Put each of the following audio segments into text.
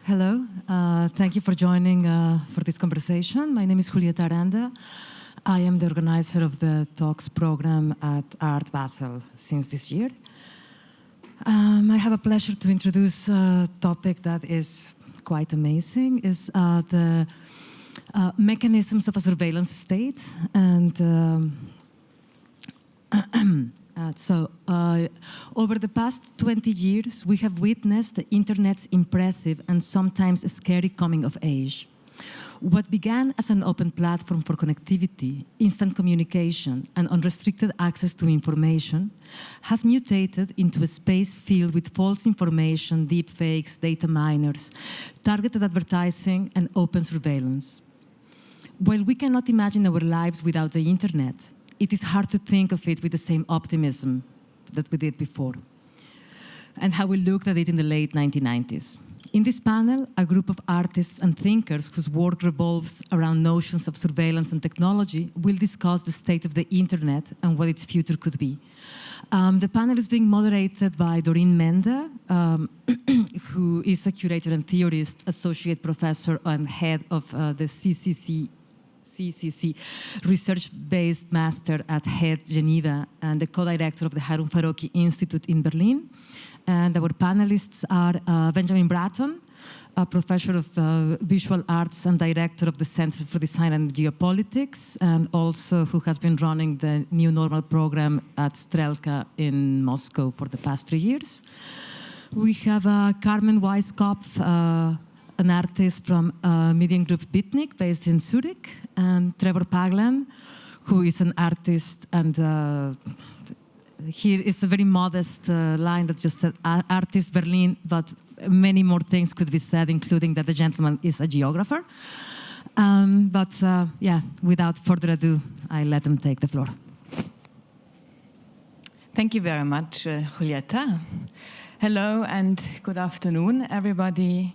Hello, thank you for joining for this conversation. My name is Julieta Aranda. I am the organizer of the Talks program at Art Basel since this year. I have a pleasure to introduce a topic that is quite amazing, is the mechanisms of a surveillance state. And over the past 20 years, we have witnessed the internet's impressive and sometimes scary coming of age. What began as an open platform for connectivity, instant communication, and unrestricted access to information has mutated into a space filled with false information, deepfakes, data miners, targeted advertising, and open surveillance. While we cannot imagine our lives without the internet, it is hard to think of it with the same optimism that we did before, and how we looked at it in the late 1990s. In this panel, a group of artists and thinkers whose work revolves around notions of surveillance and technology will discuss the state of the internet and what its future could be. The panel is being moderated by Doreen Mende, who is a curator and theorist, associate professor and head of the CCC research-based master at HED Geneva and the co-director of the Harun Farokhi Institute in Berlin. And our panelists are Benjamin Bratton, a professor of visual arts and director of the Center for Design and Geopolitics, and also who has been running the New Normal program at Strelka in Moscow for the past 3 years. We have Carmen Weisskopf, an artist from Mediengruppe Bitnik, based in Zurich, and Trevor Paglen, who is an artist, and here is a very modest line that just said artist Berlin, but many more things could be said, including that the gentleman is a geographer. Yeah, without further ado, I let them take the floor. Thank you very much, Julieta. Hello and good afternoon, everybody.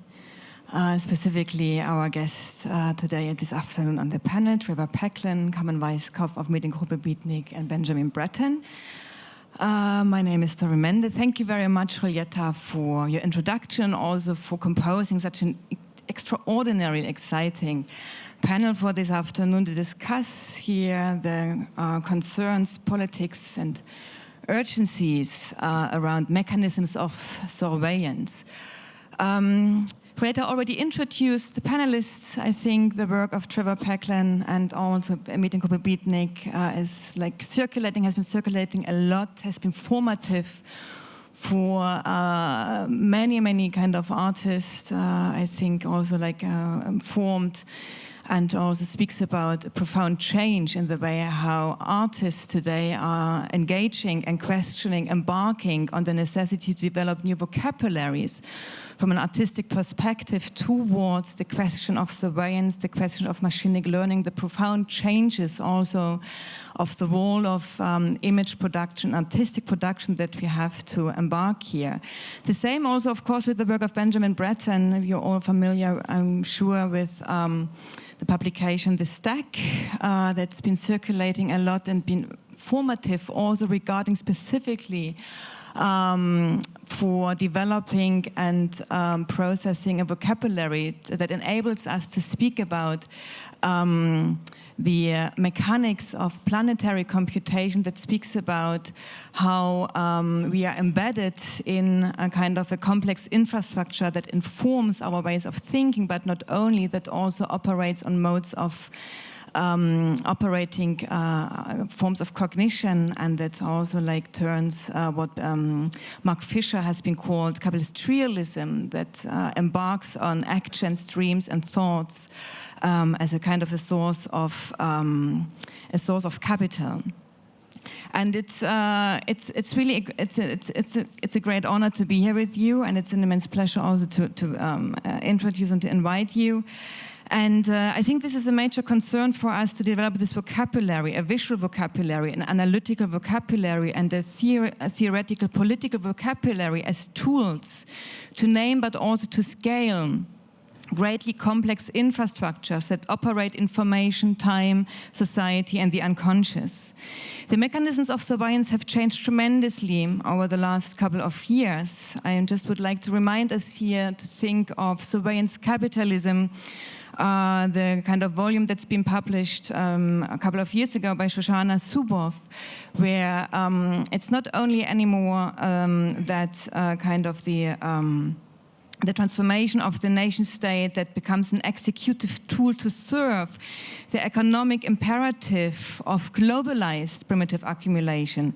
Specifically our guests today this afternoon on the panel, Trevor Paglen, Carmen Weisskopf of Mediengruppe Bitnik, and Benjamin Bratton. My name is Doreen Mende. Thank you very much, Julieta, for your introduction, also for composing such an extraordinary, exciting panel for this afternoon to discuss here the concerns, politics, and urgencies around mechanisms of surveillance. Julieta already introduced the panelists. I think the work of Trevor Paglen and also Mediengruppe Bitnik is like circulating, has been circulating a lot, has been formative for many kind of artists. I think also like formed and also speaks about a profound change in the way how artists today are engaging and questioning, embarking on the necessity to develop new vocabularies from an artistic perspective towards the question of surveillance, the question of machine learning, the profound changes also of the role of image production, artistic production that we have to embark here. The same also, of course, with the work of Benjamin Bratton. You're all familiar, I'm sure, with the publication The Stack that's been circulating a lot and been formative also regarding specifically for developing and processing a vocabulary that enables us to speak about the mechanics of planetary computation, that speaks about how we are embedded in a kind of a complex infrastructure that informs our ways of thinking, but not only, that also operates on modes of operating forms of cognition, and that also like turns what Mark Fisher has been called capitalist realism, that embarks on actions, dreams, and thoughts as a kind of a source of capital. And it's really it's a great honor to be here with you, and it's an immense pleasure also to introduce and to invite you. And I think this is a major concern for us, to develop this vocabulary, a visual vocabulary, an analytical vocabulary, and a theoretical political vocabulary as tools to name but also to scale greatly complex infrastructures that operate information, time, society, and the unconscious. The mechanisms of surveillance have changed tremendously over the last couple of years. I just would like to remind us here to think of surveillance capitalism, the kind of volume that's been published a couple of years ago by Shoshana Zuboff, where it's not only anymore that kind of the transformation of the nation state that becomes an executive tool to serve the economic imperative of globalized primitive accumulation.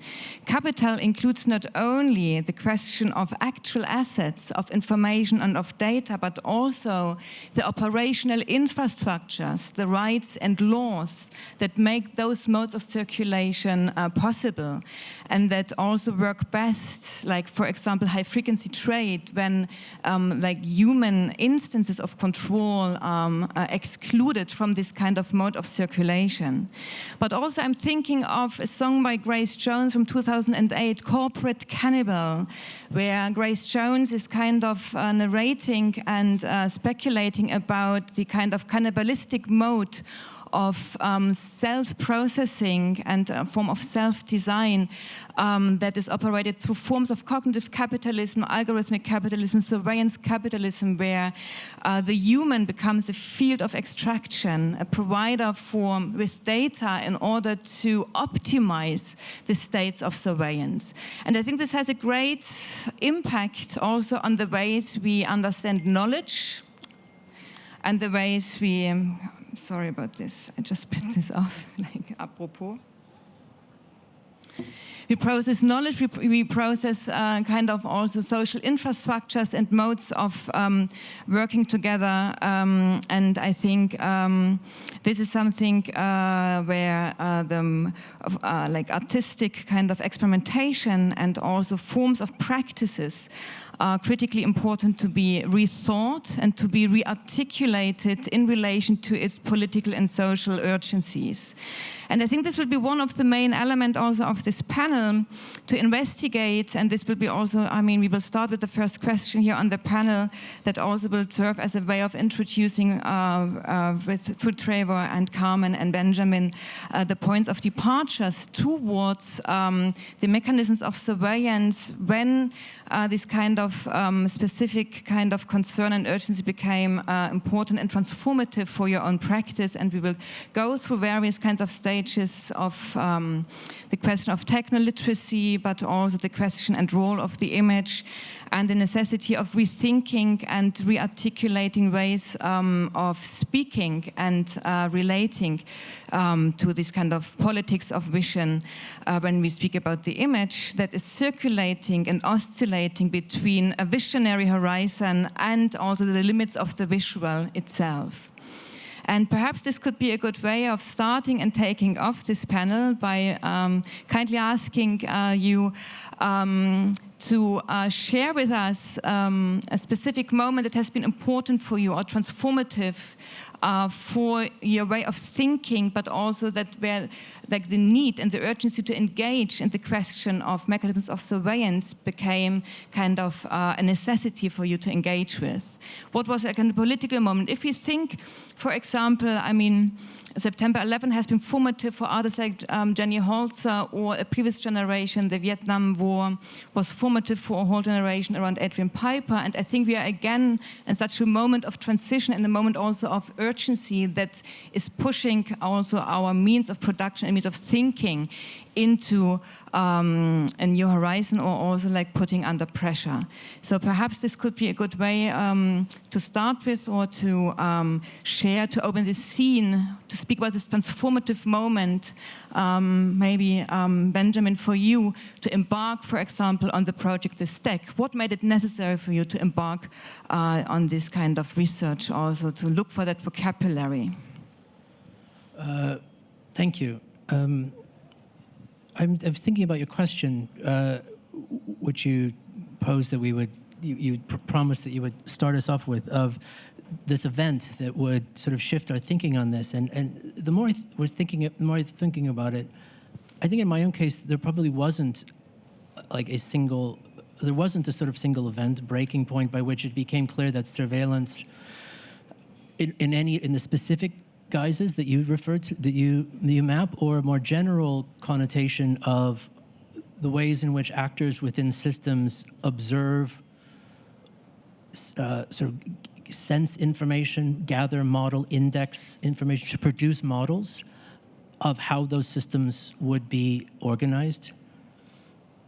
Capital includes not only the question of actual assets, of information and of data, but also the operational infrastructures, the rights and laws that make those modes of circulation possible, and that also work best, like, for example, high-frequency trade, when like human instances of control are excluded from this kind of mode of circulation. But also I'm thinking of a song by Grace Jones from 2008, Corporate Cannibal, where Grace Jones is kind of narrating and speculating about the kind of cannibalistic mode of self-processing and a form of self-design that is operated through forms of cognitive capitalism, algorithmic capitalism, surveillance capitalism, where the human becomes a field of extraction, a provider with data in order to optimize the states of surveillance. And I think this has a great impact also on the ways we understand knowledge and the ways we... Sorry about this, I just put this off, like apropos. We process knowledge, we process kind of also social infrastructures and modes of working together. And I think this is something where like artistic kind of experimentation and also forms of practices are critically important to be rethought and to be rearticulated in relation to its political and social urgencies. And I think this will be one of the main elements also of this panel to investigate, and this will be also, I mean, we will start with the first question here on the panel that also will serve as a way of introducing through Trevor and Carmen and Benjamin the points of departures towards the mechanisms of surveillance when this kind of specific kind of concern and urgency became important and transformative for your own practice. And we will go through various kinds of stages of the question of techno-literacy, but also the question and role of the image and the necessity of rethinking and rearticulating ways of speaking and relating to this kind of politics of vision when we speak about the image that is circulating and oscillating between a visionary horizon and also the limits of the visual itself. And perhaps this could be a good way of starting and taking off this panel by kindly asking you to share with us a specific moment that has been important for you or transformative for your way of thinking, but also that where like the need and the urgency to engage in the question of mechanisms of surveillance became kind of a necessity for you to engage with. What was like a political moment? If you think, for example, I mean, September 11 has been formative for artists like Jenny Holzer or a previous generation. The Vietnam War was formative for a whole generation around Adrian Piper. And I think we are again in such a moment of transition and a moment also of urgency that is pushing also our means of production and means of thinking into a new horizon, or also like putting under pressure. So perhaps this could be a good way to start with, or to share, to open the scene, to speak about this transformative moment. Maybe Benjamin, for you to embark, for example, on the project The Stack. What made it necessary for you to embark on this kind of research, also to look for that vocabulary? Thank you. I'm thinking about your question, which you posed that we would, you promised that you would start us off with, of this event that would sort of shift our thinking on this. And the more I was thinking about it, I think in my own case, there probably wasn't like there wasn't a sort of single event breaking point by which it became clear that surveillance in the specific guises that you referred to, that you map, or a more general connotation of the ways in which actors within systems observe, sort of sense information, gather, model, index information, to produce models of how those systems would be organized?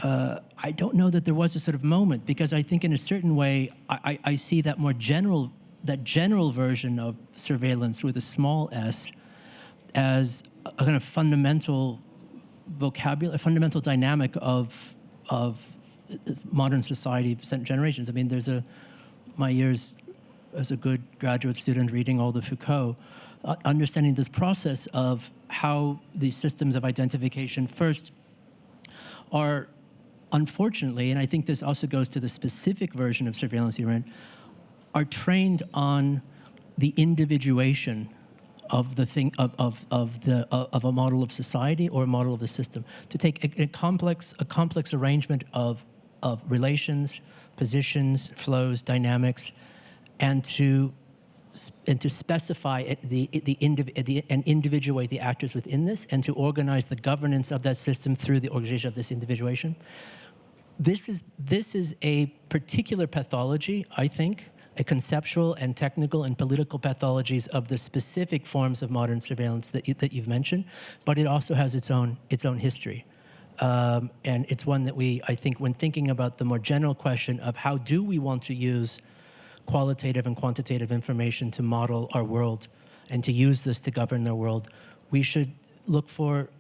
I don't know that there was a sort of moment, because I think in a certain way, I see that more general, that general version of surveillance with a small s as a kind of fundamental vocabulary, a fundamental dynamic of modern society, generations. I mean, my years as a good graduate student reading all the Foucault, understanding this process of how these systems of identification first are, unfortunately, and I think this also goes to the specific version of surveillance you're in, are trained on the individuation of the thing, of a model of society or a model of the system, to take a complex arrangement of relations, positions, flows, dynamics, and to specify and individuate the actors within this, and to organize the governance of that system through the organization of this individuation. This is a particular pathology, I think, a conceptual and technical and political pathologies of the specific forms of modern surveillance that you've mentioned, but it also has its own history. And it's one that I think, when thinking about the more general question of how do we want to use qualitative and quantitative information to model our world and to use this to govern their world, we should look for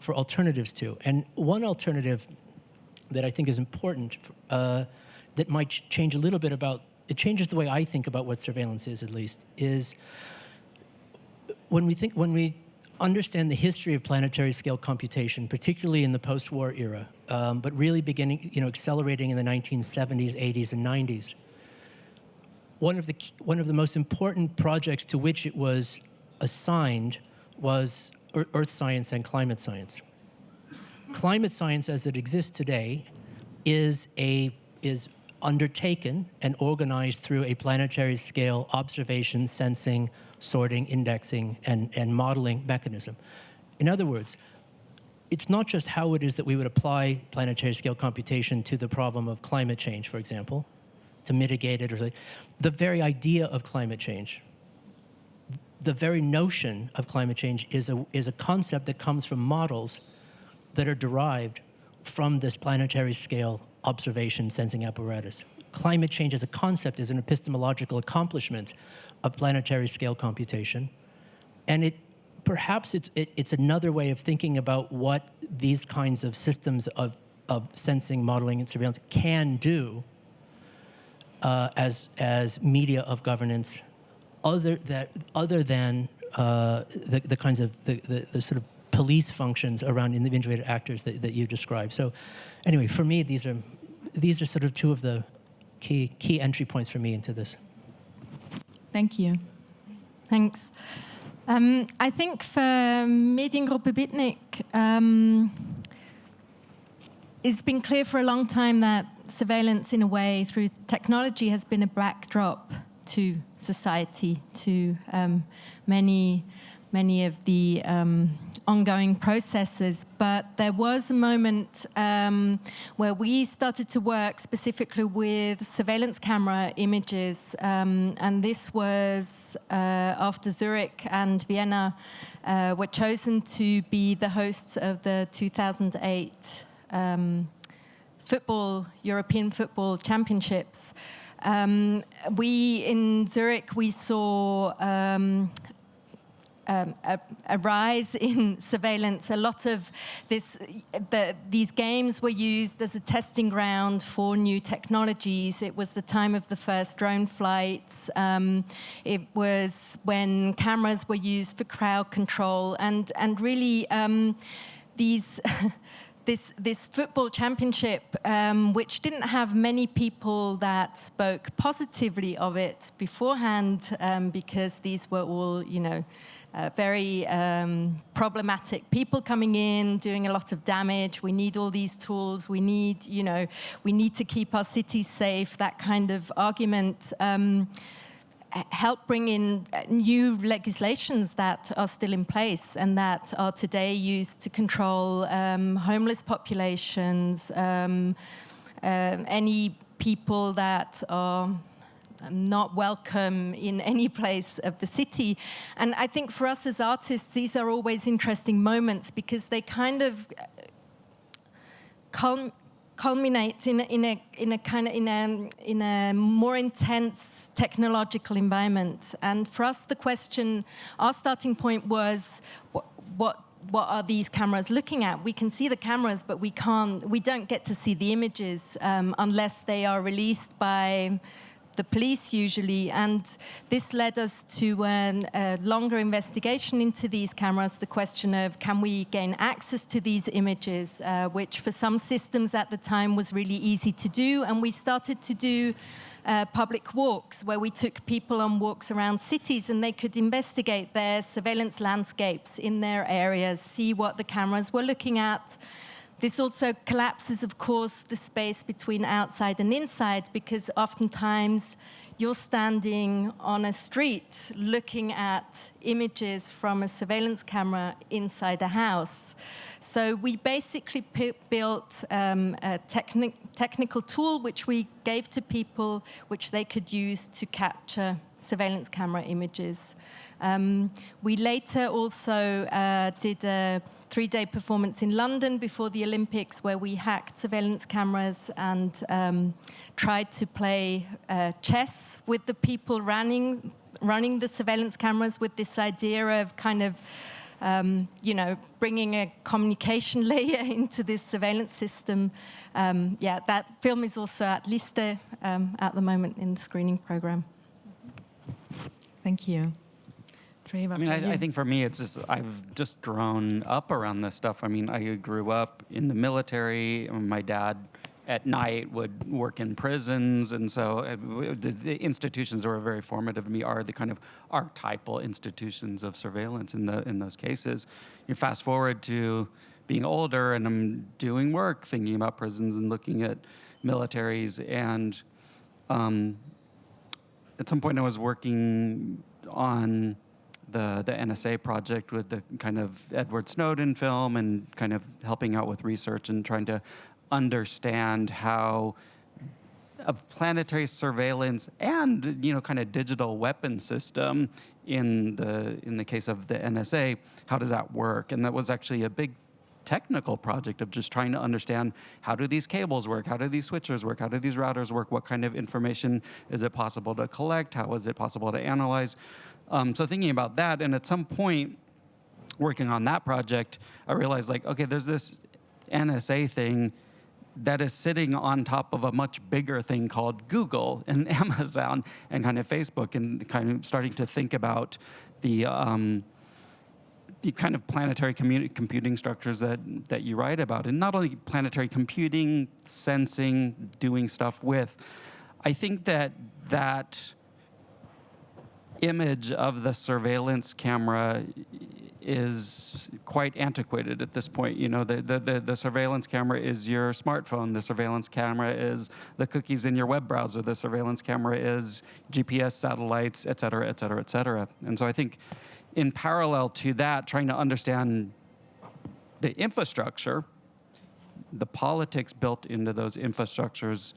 alternatives to. And one alternative that I think is important, that might change a little bit it changes the way I think about what surveillance is, at least, is when we understand the history of planetary scale computation, particularly in the post-war era, but really beginning, accelerating in the 1970s, 80s, and 90s. One of the most important projects to which it was assigned was earth science and climate science. Climate science, as it exists today, is undertaken and organized through a planetary scale observation, sensing, sorting, indexing, and modeling mechanism. In other words, it's not just how it is that we would apply planetary scale computation to the problem of climate change, for example, to mitigate it, or the very idea of climate change. The very notion of climate change is a concept that comes from models that are derived from this planetary scale observation sensing apparatus. Climate change as a concept is an epistemological accomplishment of planetary scale computation. And perhaps it's another way of thinking about what these kinds of systems of sensing, modeling, and surveillance can do as media of governance, other than the kinds of the sort of police functions around individuated actors that you described. So anyway, for me, these are sort of two of the key entry points for me into this. Thank you. Thanks. I think for Mediengruppe Bitnik, it's been clear for a long time that surveillance, in a way, through technology, has been a backdrop to society, to many of the ongoing processes. But there was a moment where we started to work specifically with surveillance camera images, and this was after Zurich and Vienna were chosen to be the hosts of the 2008 European Football Championships. In Zurich, we saw a rise in surveillance. A lot of these games were used as a testing ground for new technologies. It was the time of the first drone flights. It was when cameras were used for crowd control, and really This football championship, which didn't have many people that spoke positively of it beforehand, because these were all, very problematic people coming in, doing a lot of damage. We need all these tools. We need to keep our cities safe. That kind of argument help bring in new legislations that are still in place and that are today used to control homeless populations, any people that are not welcome in any place of the city. And I think for us as artists, these are always interesting moments because they kind of culminate in a more intense technological environment. And for us, the question, our starting point was, what are these cameras looking at? We can see the cameras, but we don't get to see the images unless they are released by the police usually, and this led us to a longer investigation into these cameras, the question of can we gain access to these images, which for some systems at the time was really easy to do, and we started to do public walks where we took people on walks around cities and they could investigate their surveillance landscapes in their areas, see what the cameras were looking at. This also collapses, of course, the space between outside and inside, because oftentimes you're standing on a street looking at images from a surveillance camera inside a house. So we basically built a technical tool which we gave to people, which they could use to capture surveillance camera images. We later also did a 3-day performance in London before the Olympics where we hacked surveillance cameras and tried to play chess with the people running the surveillance cameras with this idea of kind of, bringing a communication layer into this surveillance system. That film is also at Liste at the moment in the screening program. Thank you. I mean, I think for me, it's just, I've just grown up around this stuff. I mean, I grew up in the military. My dad at night would work in prisons. And so the institutions that were very formative to me are the kind of archetypal institutions of surveillance in those cases. You fast forward to being older and I'm doing work, thinking about prisons and looking at militaries. And at some point I was working on the NSA project with the kind of Edward Snowden film and kind of helping out with research and trying to understand how a planetary surveillance and kind of digital weapon system in the case of the NSA, how does that work? And that was actually a big technical project of just trying to understand how do these cables work, how do these switchers work, how do these routers work, what kind of information is it possible to collect, how is it possible to analyze. So thinking about that, and at some point, working on that project, I realized okay, there's this NSA thing that is sitting on top of a much bigger thing called Google and Amazon and kind of Facebook, and kind of starting to think about the kind of planetary computing structures that you write about. And not only planetary computing, sensing, doing stuff with. I think that image of the surveillance camera is quite antiquated at this point. The surveillance camera is your smartphone. The surveillance camera is the cookies in your web browser. The surveillance camera is GPS satellites, et cetera, et cetera, et cetera. And so I think in parallel to that, trying to understand the infrastructure, the politics built into those infrastructures,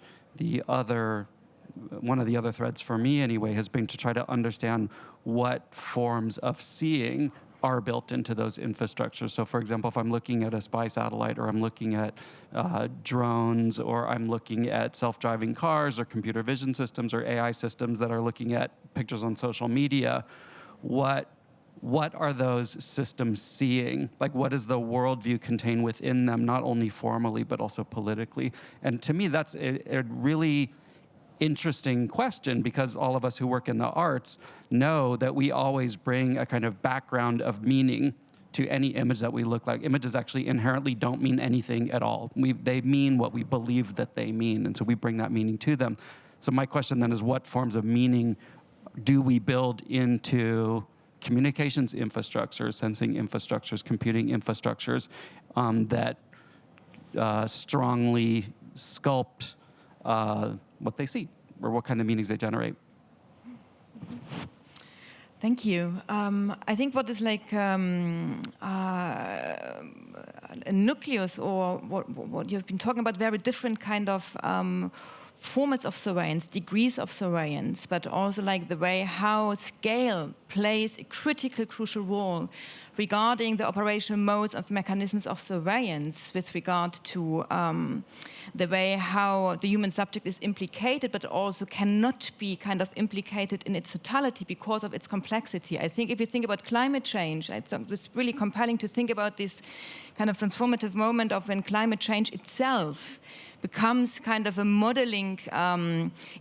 one of the other threads for me anyway has been to try to understand what forms of seeing are built into those infrastructures. So for example, if I'm looking at a spy satellite or I'm looking at drones or I'm looking at self-driving cars or computer vision systems or AI systems that are looking at pictures on social media, what are those systems seeing? What does the worldview contain within them, not only formally, but also politically? And to me, that's a really interesting question, because all of us who work in the arts know that we always bring a kind of background of meaning to any image that we look like. Images actually inherently don't mean anything at all. They mean what we believe that they mean, and so we bring that meaning to them. So my question then is, what forms of meaning do we build into communications infrastructures, sensing infrastructures, computing infrastructures that strongly sculpt what they see or what kind of meanings they generate? Thank you. I think what is like a nucleus, or what you've been talking about, very different kind of formats of surveillance, degrees of surveillance, but also like the way how scale plays a critical, crucial role regarding the operational modes of mechanisms of surveillance with regard to the way how the human subject is implicated, but also cannot be kind of implicated in its totality because of its complexity. I think if you think about climate change, it's really compelling to think about this kind of transformative moment of when climate change itself becomes kind of a modeling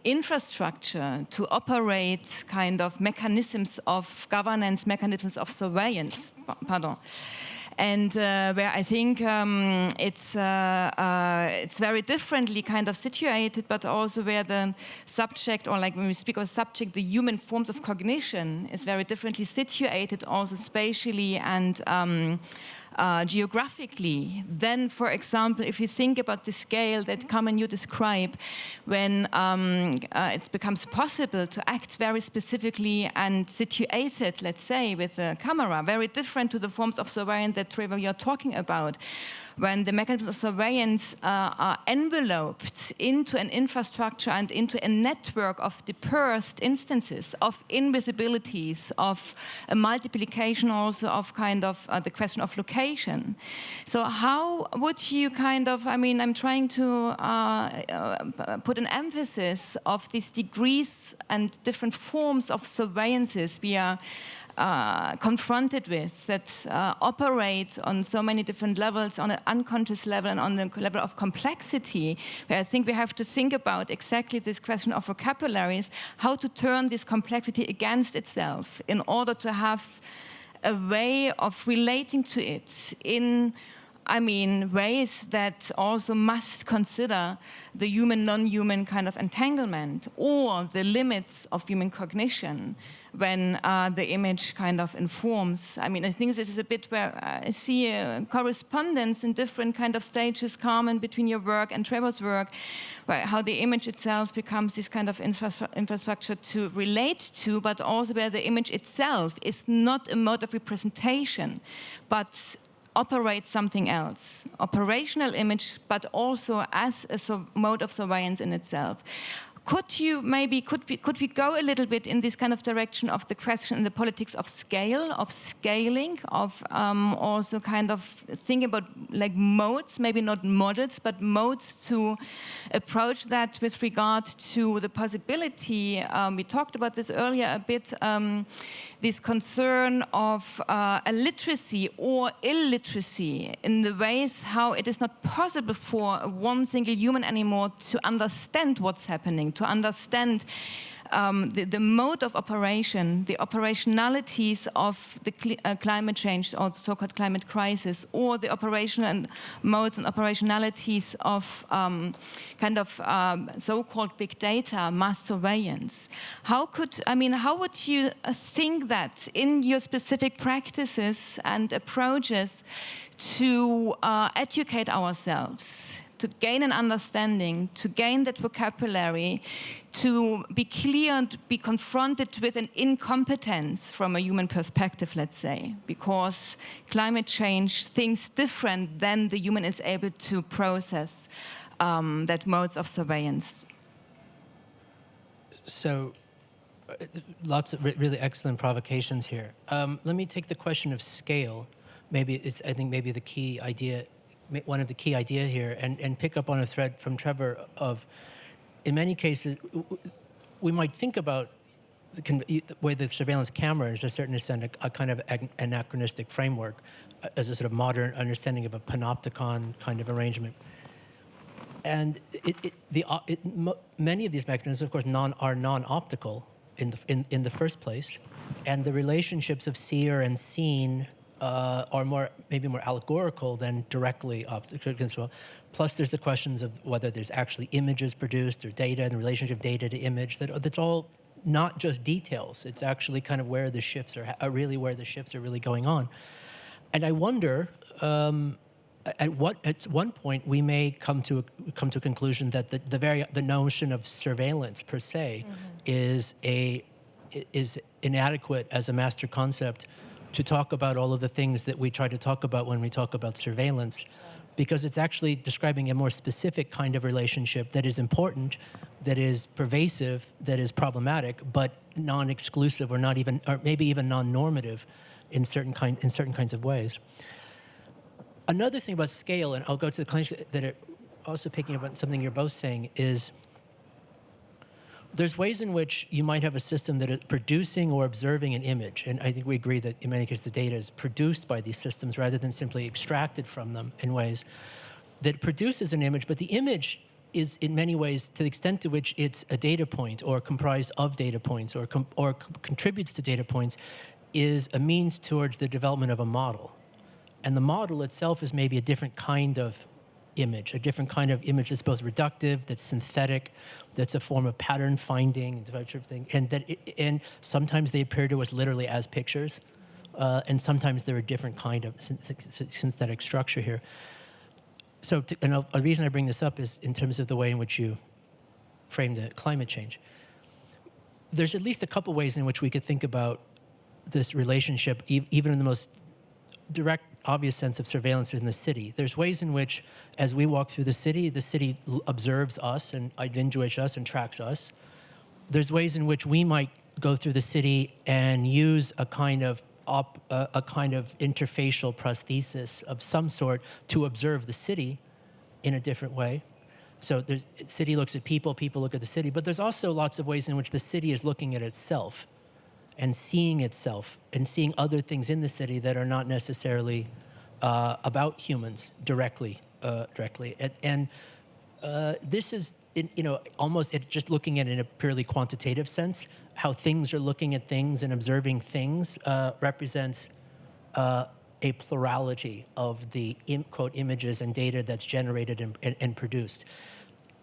infrastructure to operate kind of mechanisms of governance, mechanisms of surveillance, and where I think it's very differently kind of situated, but also where the subject, or like when we speak of subject, the human forms of cognition is very differently situated, also spatially and geographically. Then, for example, if you think about the scale that Carmen you describe, when it becomes possible to act very specifically and situated, let's say, with a camera, very different to the forms of surveillance that Trevor you're talking about, when the mechanisms of surveillance are enveloped into an infrastructure and into a network of dispersed instances, of invisibilities, of a multiplication also of kind of the question of location. So how would you kind of, I mean, I'm trying to put an emphasis of these degrees and different forms of surveillances we are confronted with, that operate on so many different levels, on an unconscious level and on the level of complexity, where I think we have to think about exactly this question of vocabularies, how to turn this complexity against itself in order to have a way of relating to it in, I mean, ways that also must consider the human, non-human kind of entanglement or the limits of human cognition when the image kind of informs. I mean, I think this is a bit where I see a correspondence in different kind of stages, Carmen, between your work and Trevor's work, where how the image itself becomes this kind of infrastructure to relate to, but also where the image itself is not a mode of representation, but operates something else, operational image, but also as a mode of surveillance in itself. Could you maybe, could we go a little bit in this kind of direction of the question in the politics of scale, of scaling, of also kind of thinking about like modes, maybe not models, but modes to approach that with regard to the possibility, we talked about this earlier a bit, this concern of a literacy or illiteracy in the ways how it is not possible for one single human anymore to understand what's happening, to understand the mode of operation, the operationalities of the climate change or the so-called climate crisis, or the operational modes and operationalities of kind of so-called big data, mass surveillance. How would you think that in your specific practices and approaches to educate ourselves, to gain an understanding, to gain that vocabulary, to be clear and be confronted with an incompetence from a human perspective, let's say, because climate change thinks different than the human is able to process that modes of surveillance? So, lots of really excellent provocations here. Let me take the question of scale. I think maybe the key idea, one of the key idea here, and pick up on a thread from Trevor of, in many cases, we might think about the way the surveillance camera is, to a certain extent, a kind of anachronistic framework, as a sort of modern understanding of a panopticon kind of arrangement. And many of these mechanisms, of course, are non-optical in the first place, and the relationships of seer and seen are maybe more allegorical than directly optical. Plus, there's the questions of whether there's actually images produced or data and the relationship of data to image. That's all not just details. It's actually kind of where the shifts are really going on. And I wonder, at one point we may come to a conclusion that the notion of surveillance per se is a is inadequate as a master concept to talk about all of the things that we try to talk about when we talk about surveillance, because it's actually describing a more specific kind of relationship that is important, that is pervasive, that is problematic, but non-exclusive or not even, or maybe even non-normative in certain kinds of ways. Another thing about scale, and I'll go to the claims that are also picking up on something you're both saying, is there's ways in which you might have a system that is producing or observing an image, and I think we agree that in many cases the data is produced by these systems rather than simply extracted from them in ways that produces an image, but the image is in many ways, to the extent to which it's a data point or comprised of data points or contributes to data points, is a means towards the development of a model. And the model itself is maybe a different kind of image, a different kind of image that's both reductive, that's synthetic, that's a form of pattern finding, that sort of thing, and sometimes they appear to us literally as pictures, and sometimes they're a different kind of synthetic structure here. So, a reason I bring this up is in terms of the way in which you framed the climate change. There's at least a couple ways in which we could think about this relationship, even in the most direct, obvious sense of surveillance in the city. There's ways in which, as we walk through the city observes us and identifies us and tracks us. There's ways in which we might go through the city and use a kind of interfacial prosthesis of some sort to observe the city in a different way. So the city looks at people, people look at the city, but there's also lots of ways in which the city is looking at itself and seeing other things in the city that are not necessarily about humans directly. This is, almost just looking at it in a purely quantitative sense, how things are looking at things and observing things represents a plurality of the quote images and data that's generated and produced.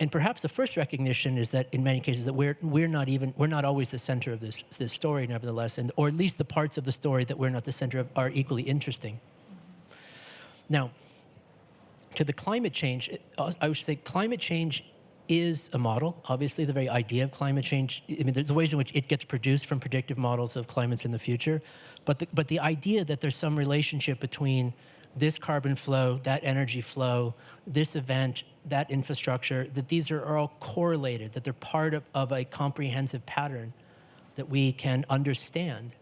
And perhaps the first recognition is that in many cases that we're not always the center of this story, nevertheless, or at least the parts of the story that we're not the center of are equally interesting. Now, to the climate change, I would say climate change is a model. Obviously, the very idea of climate change, I mean, there's the ways in which it gets produced from predictive models of climates in the future, but the idea that there's some relationship between this carbon flow, that energy flow, this event, that infrastructure, that these are all correlated, that they're part of a comprehensive pattern that we can understand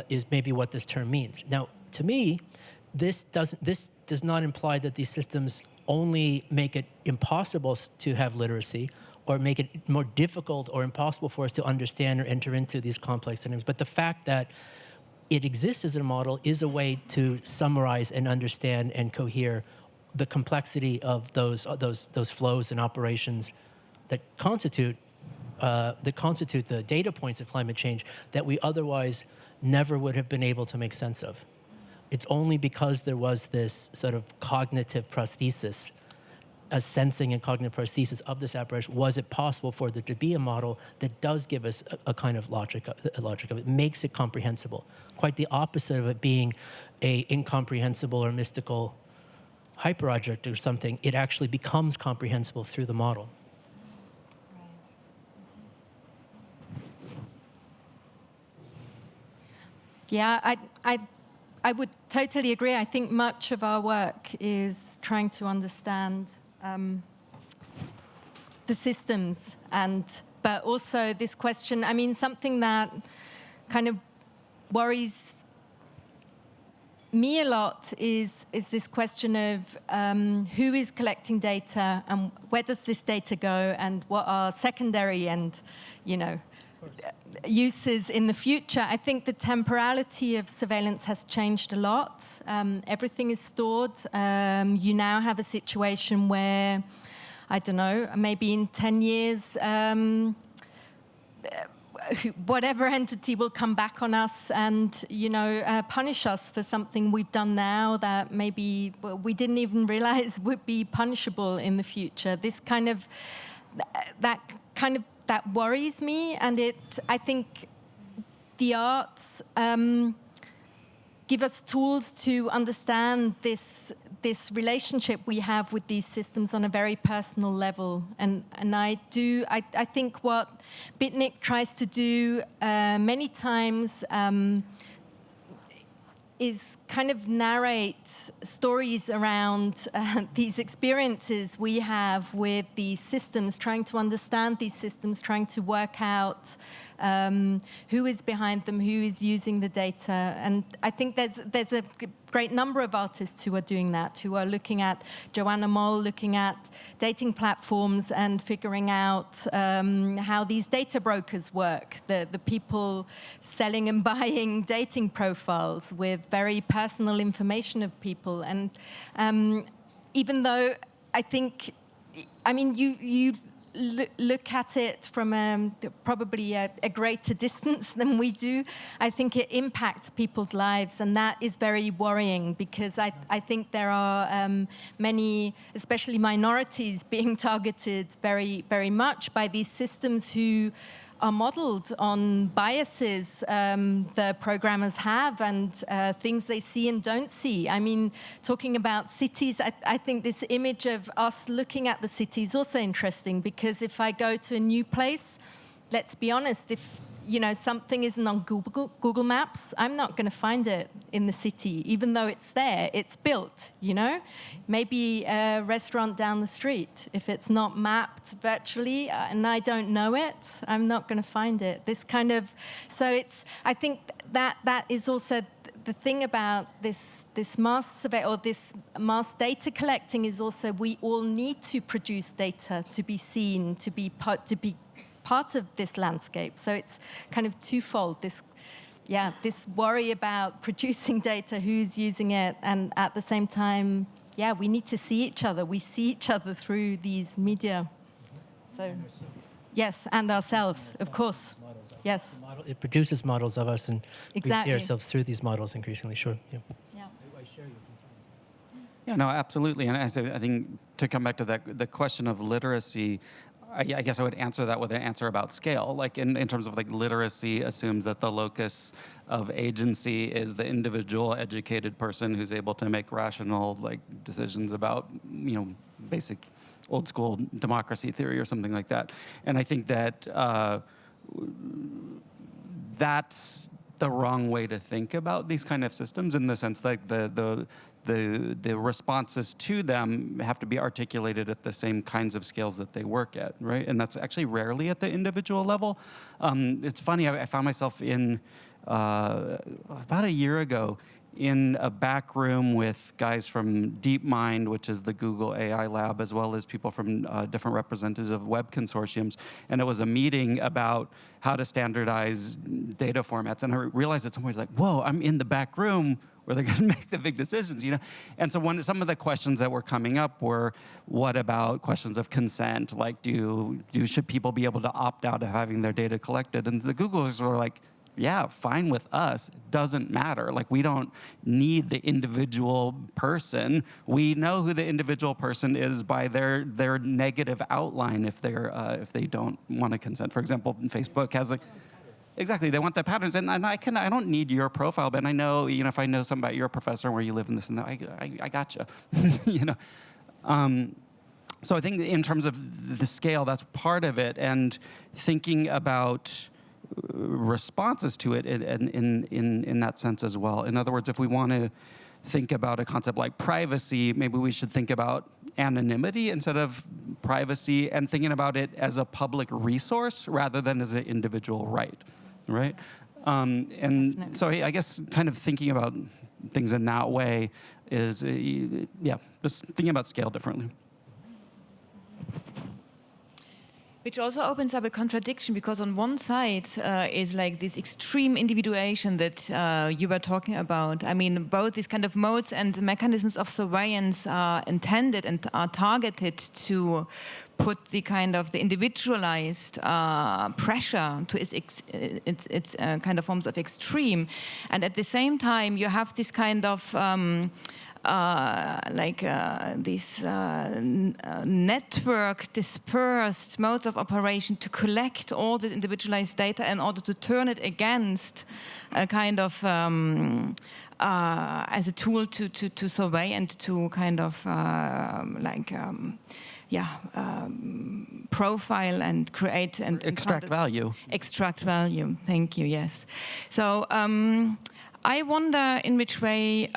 is maybe what this term means. Now, to me, this does not imply that these systems only make it impossible to have literacy or make it more difficult or impossible for us to understand or enter into these complex dynamics. But the fact that it exists as a model is a way to summarize and understand and cohere the complexity of those flows and operations that constitute the data points of climate change that we otherwise never would have been able to make sense of. It's only because there was this sort of cognitive prosthesis, a sensing and cognitive prosthesis of this apparatus, was it possible for there to be a model that does give us a kind of logic of it, makes it comprehensible. Quite the opposite of it being a incomprehensible or mystical hyperobject or something, it actually becomes comprehensible through the model. Yeah, I would totally agree. I think much of our work is trying to understand the systems, but also this question, I mean, something that kind of worries me a lot is this question of who is collecting data and where does this data go and what are secondary and, uses in the future. I think the temporality of surveillance has changed a lot. Everything is stored. You now have a situation where, I don't know, maybe in 10 years, whatever entity will come back on us and, punish us for something we've done now that maybe we didn't even realize would be punishable in the future. This kind of, that worries me, and I think the arts give us tools to understand this this relationship we have with these systems on a very personal level. And I think what Bitnik tries to do many times is kind of narrate stories around these experiences we have with these systems, trying to understand these systems, trying to work out who is behind them, who is using the data. And I think there's a great number of artists who are doing that, who are looking at Joanna Moll, looking at dating platforms and figuring out how these data brokers work, the people selling and buying dating profiles with very personal information of people. And even though I think, I mean, you look at it from probably a greater distance than we do, I think it impacts people's lives, and that is very worrying, because I think there are many, especially minorities, being targeted very, very much by these systems who are modeled on biases the programmers have and things they see and don't see. I mean, talking about cities, I think this image of us looking at the city is also interesting, because if I go to a new place, let's be honest, if something isn't on Google Maps, I'm not going to find it in the city, even though it's there, it's built, Maybe a restaurant down the street. If it's not mapped virtually and I don't know it, I'm not going to find it. I think that is also the thing about this mass survey or this mass data collecting is also we all need to produce data to be seen, to be part of this landscape. So it's kind of twofold, this worry about producing data, who's using it, and at the same time, we need to see each other. We see each other through these media. So, yes, and ourselves, of course. Yes. It produces models of us, and exactly. we see ourselves through these models increasingly, sure. Yeah. Yeah, no, absolutely. And I think to come back to the question of literacy, I guess I would answer that with an answer about scale. Like in terms of literacy assumes that the locus of agency is the individual educated person who's able to make rational decisions about, basic old school democracy theory or something like that. And I think that that's the wrong way to think about these kind of systems, in the sense that the responses to them have to be articulated at the same kinds of scales that they work at, right? And that's actually rarely at the individual level. It's funny, I found myself in, about a year ago, in a back room with guys from DeepMind, which is the Google AI lab, as well as people from different representatives of web consortiums. And it was a meeting about how to standardize data formats. And I realized at some point, whoa, I'm in the back room where they're going to make the big decisions, And so some of the questions that were coming up were, what about questions of consent? Like, should people be able to opt out of having their data collected? And the Googlers were like, yeah, fine with us. Doesn't matter. We don't need the individual person. We know who the individual person is by their negative outline if they don't want to consent. For example, Facebook has exactly, they want the patterns, and I don't need your profile, but I know, if I know something about your professor and where you live and this and that, I gotcha, So I think in terms of the scale, that's part of it, and thinking about responses to it in that sense as well. In other words, if we want to think about a concept like privacy, maybe we should think about anonymity instead of privacy, and thinking about it as a public resource rather than as an individual right? And so I guess kind of thinking about things in that way is, just thinking about scale differently. Which also opens up a contradiction, because on one side is this extreme individuation that you were talking about. I mean, both these kind of modes and mechanisms of surveillance are intended and are targeted to put the kind of the individualized pressure to its kind of forms of extreme. And at the same time, you have this kind of these network dispersed modes of operation to collect all this individualized data in order to turn it against a kind of as a tool to survey and to kind of profile and create and extract value. Extract value. Thank you. Yes. So I wonder in which way,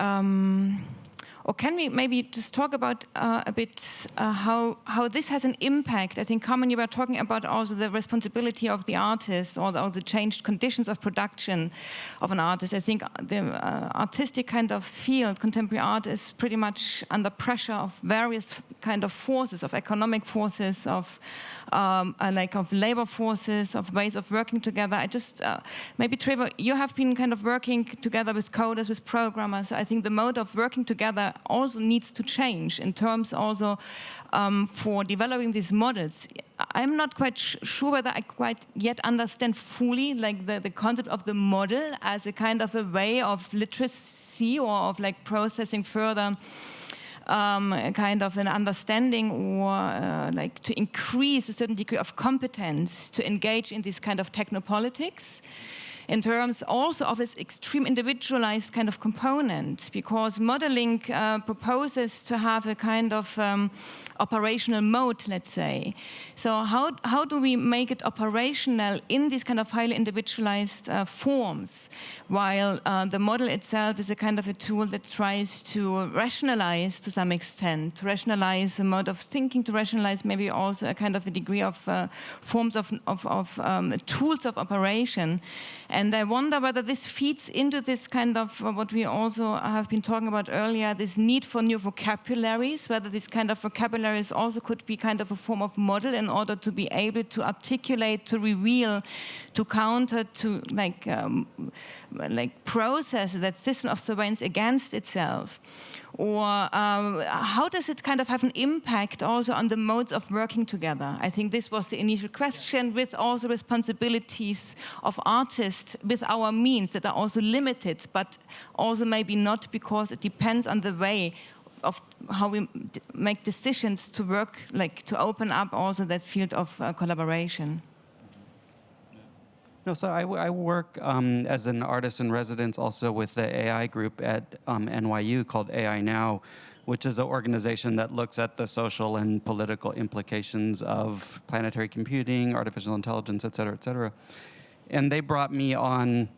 or can we maybe just talk about a bit how this has an impact? I think, Carmen, you were talking about also the responsibility of the artist, or the changed conditions of production of an artist. I think the artistic kind of field, contemporary art, is pretty much under pressure of various kind of forces, of economic forces, of labor forces, of ways of working together. I just, maybe Trevor, you have been kind of working together with coders, with programmers. I think the mode of working together also needs to change in terms also for developing these models. I'm not quite sure whether I quite yet understand fully like the concept of the model as a kind of a way of literacy or of like processing further kind of an understanding, or like to increase a certain degree of competence to engage in this kind of technopolitics, in terms also of its extreme individualized kind of component, because modeling proposes to have a kind of operational mode, let's say. So how do we make it operational in these kind of highly individualized forms, while the model itself is a kind of a tool that tries to rationalize to some extent, to rationalize a mode of thinking, to rationalize maybe also a kind of a degree of forms of tools of operation. And I wonder whether this feeds into this kind of what we also have been talking about earlier, this need for new vocabularies, whether this kind of vocabularies also could be kind of a form of model in order to be able to articulate, to reveal, to counter, to like process that system of surveillance against itself. Or how does it kind of have an impact also on the modes of working together? I think this was the initial question, with all the responsibilities of artists with our means that are also limited, but also maybe not, because it depends on the way of how we make decisions to work, like to open up also that field of collaboration. No, so I work as an artist in residence also with the AI group at NYU called AI Now, which is an organization that looks at the social and political implications of planetary computing, artificial intelligence, et cetera, et cetera. And they brought me on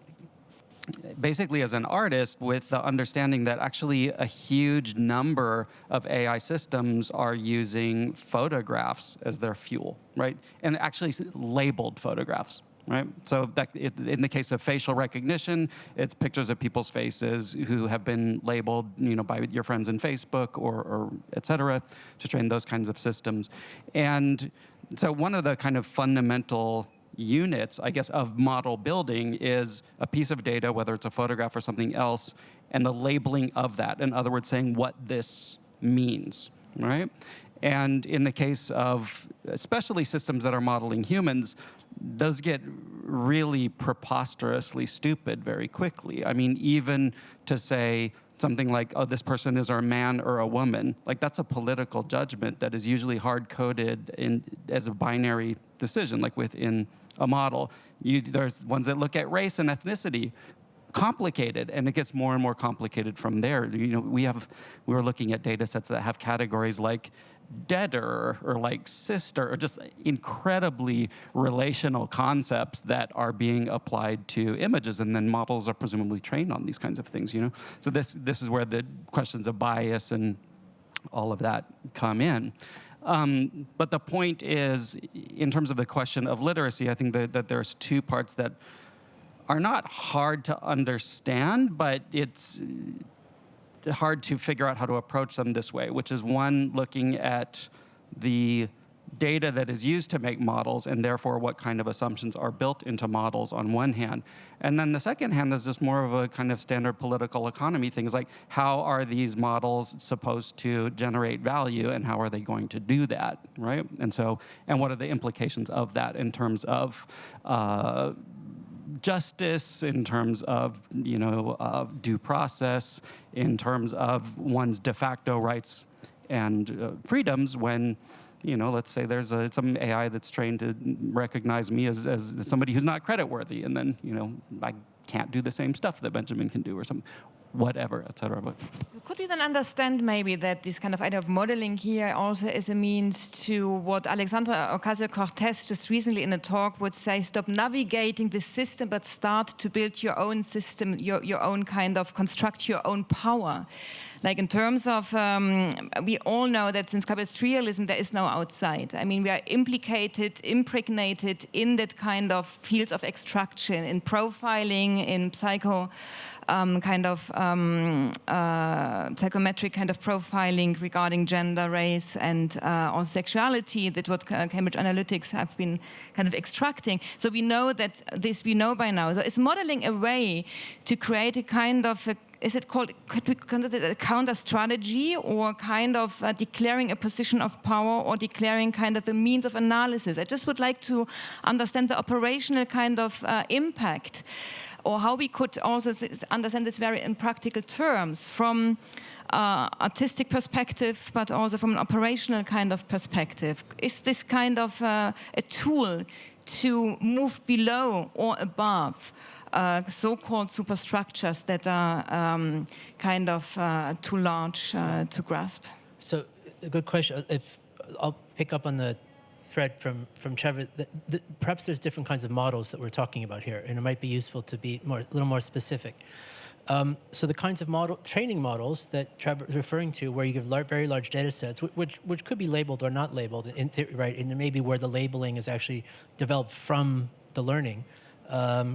basically as an artist with the understanding that actually a huge number of AI systems are using photographs as their fuel, right? And actually labeled photographs. Right? So that in the case of facial recognition, it's pictures of people's faces who have been labeled, by your friends in Facebook or et cetera, to train those kinds of systems. And so one of the kind of fundamental units, I guess, of model building is a piece of data, whether it's a photograph or something else, and the labeling of that. In other words, saying what this means, right? And in the case of especially systems that are modeling humans, those get really preposterously stupid very quickly. I mean, even to say something like, oh, this person is a man or a woman, like that's a political judgment that is usually hard-coded as a binary decision, like within a model. There's ones that look at race and ethnicity, complicated, and it gets more and more complicated from there. We're looking at data sets that have categories like debtor or like sister, or just incredibly relational concepts that are being applied to images, and then models are presumably trained on these kinds of things, So this is where the questions of bias and all of that come in. But the point is, in terms of the question of literacy, I think that there's two parts that are not hard to understand, but it's hard to figure out how to approach them this way, which is one, looking at the data that is used to make models, and therefore what kind of assumptions are built into models on one hand. And then the second hand is just more of a kind of standard political economy things like, how are these models supposed to generate value, and how are they going to do that, right? And what are the implications of that in terms of justice, in terms of, due process, in terms of one's de facto rights and freedoms when, let's say there's some AI that's trained to recognize me as somebody who's not creditworthy, and then, I can't do the same stuff that Benjamin can do or something, whatever, et cetera. But could we then understand maybe that this kind of idea of modeling here also is a means to what Alexandra Ocasio-Cortez just recently in a talk would say, stop navigating the system, but start to build your own system, your own kind of construct your own power. Like in terms of, we all know that since capitalist realism, there is no outside. I mean, we are impregnated in that kind of fields of extraction, in profiling, in psychometric kind of profiling regarding gender, race, and or sexuality, that what Cambridge Analytics have been kind of extracting. So we know that this we know by now. So is modeling a way to create a kind of could we consider it a counter strategy, or kind of declaring a position of power, or declaring kind of a means of analysis? I just would like to understand the operational kind of impact, or how we could also understand this very in practical terms from artistic perspective, but also from an operational kind of perspective. Is this kind of a tool to move below or above so-called superstructures that are kind of too large to grasp? So, a good question. If I'll pick up on the thread from Trevor, perhaps there's different kinds of models that we're talking about here, and it might be useful to be a little more specific. So the kinds of training models that Trevor is referring to, where you give very large data sets, which could be labeled or not labeled, in theory, right? And maybe where the labeling is actually developed from the learning.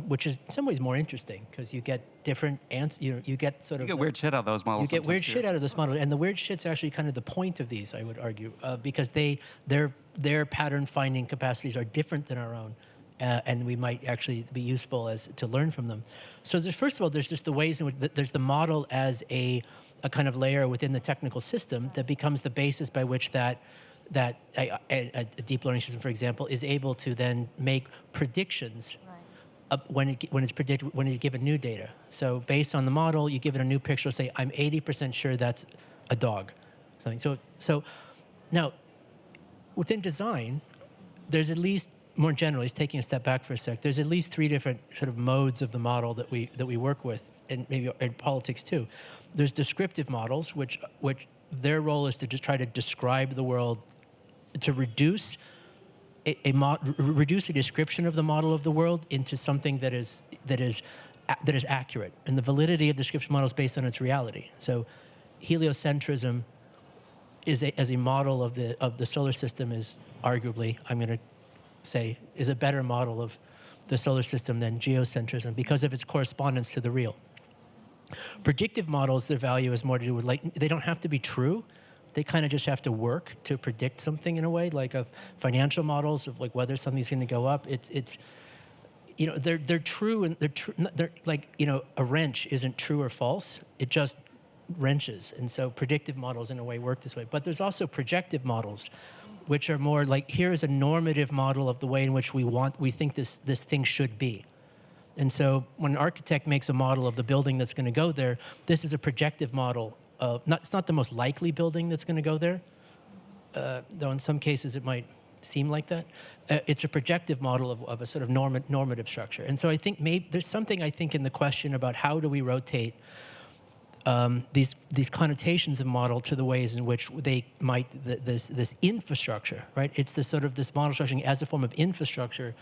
Which is in some ways more interesting, because you get different answers. You get sort of weird shit out of those models. You get weird shit out of this model, and the weird shit's actually kind of the point of these, I would argue, because their pattern finding capacities are different than our own, and we might actually be useful to learn from them. So first of all, there's just the ways in which there's the model as a kind of layer within the technical system that becomes the basis by which that a deep learning system, for example, is able to then make predictions. When you give it new data. So based on the model, you give it a new picture, say, I'm 80% sure that's a dog. So now, within design, there's at least, more generally, taking a step back for a sec, there's at least 3 different sort of modes of the model that we work with, and maybe in politics too. There's descriptive models, which their role is to just try to describe the world, to reduce reduce a description of the model of the world into something that is accurate, and the validity of the description model is based on its reality. So, heliocentrism as a model of the solar system is arguably, I'm going to say, is a better model of the solar system than geocentrism because of its correspondence to the real. Predictive models, their value is more to do with, like, they don't have to be true. They kind of just have to work to predict something in a way, like of financial models of like whether something's going to go up. It's they're true, and they're like, a wrench isn't true or false. It just wrenches. And so predictive models in a way work this way. But there's also projective models, which are more like, here is a normative model of the way in which we think this thing should be. And so when an architect makes a model of the building that's going to go there, this is a projective model. It's not the most likely building that's going to go there, though in some cases it might seem like that. It's a projective model of a sort of normative structure. And so I think there's something, I think, in the question about how do we rotate these connotations of model to the ways in which they might, this infrastructure, right? It's this sort of this model structuring as a form of infrastructure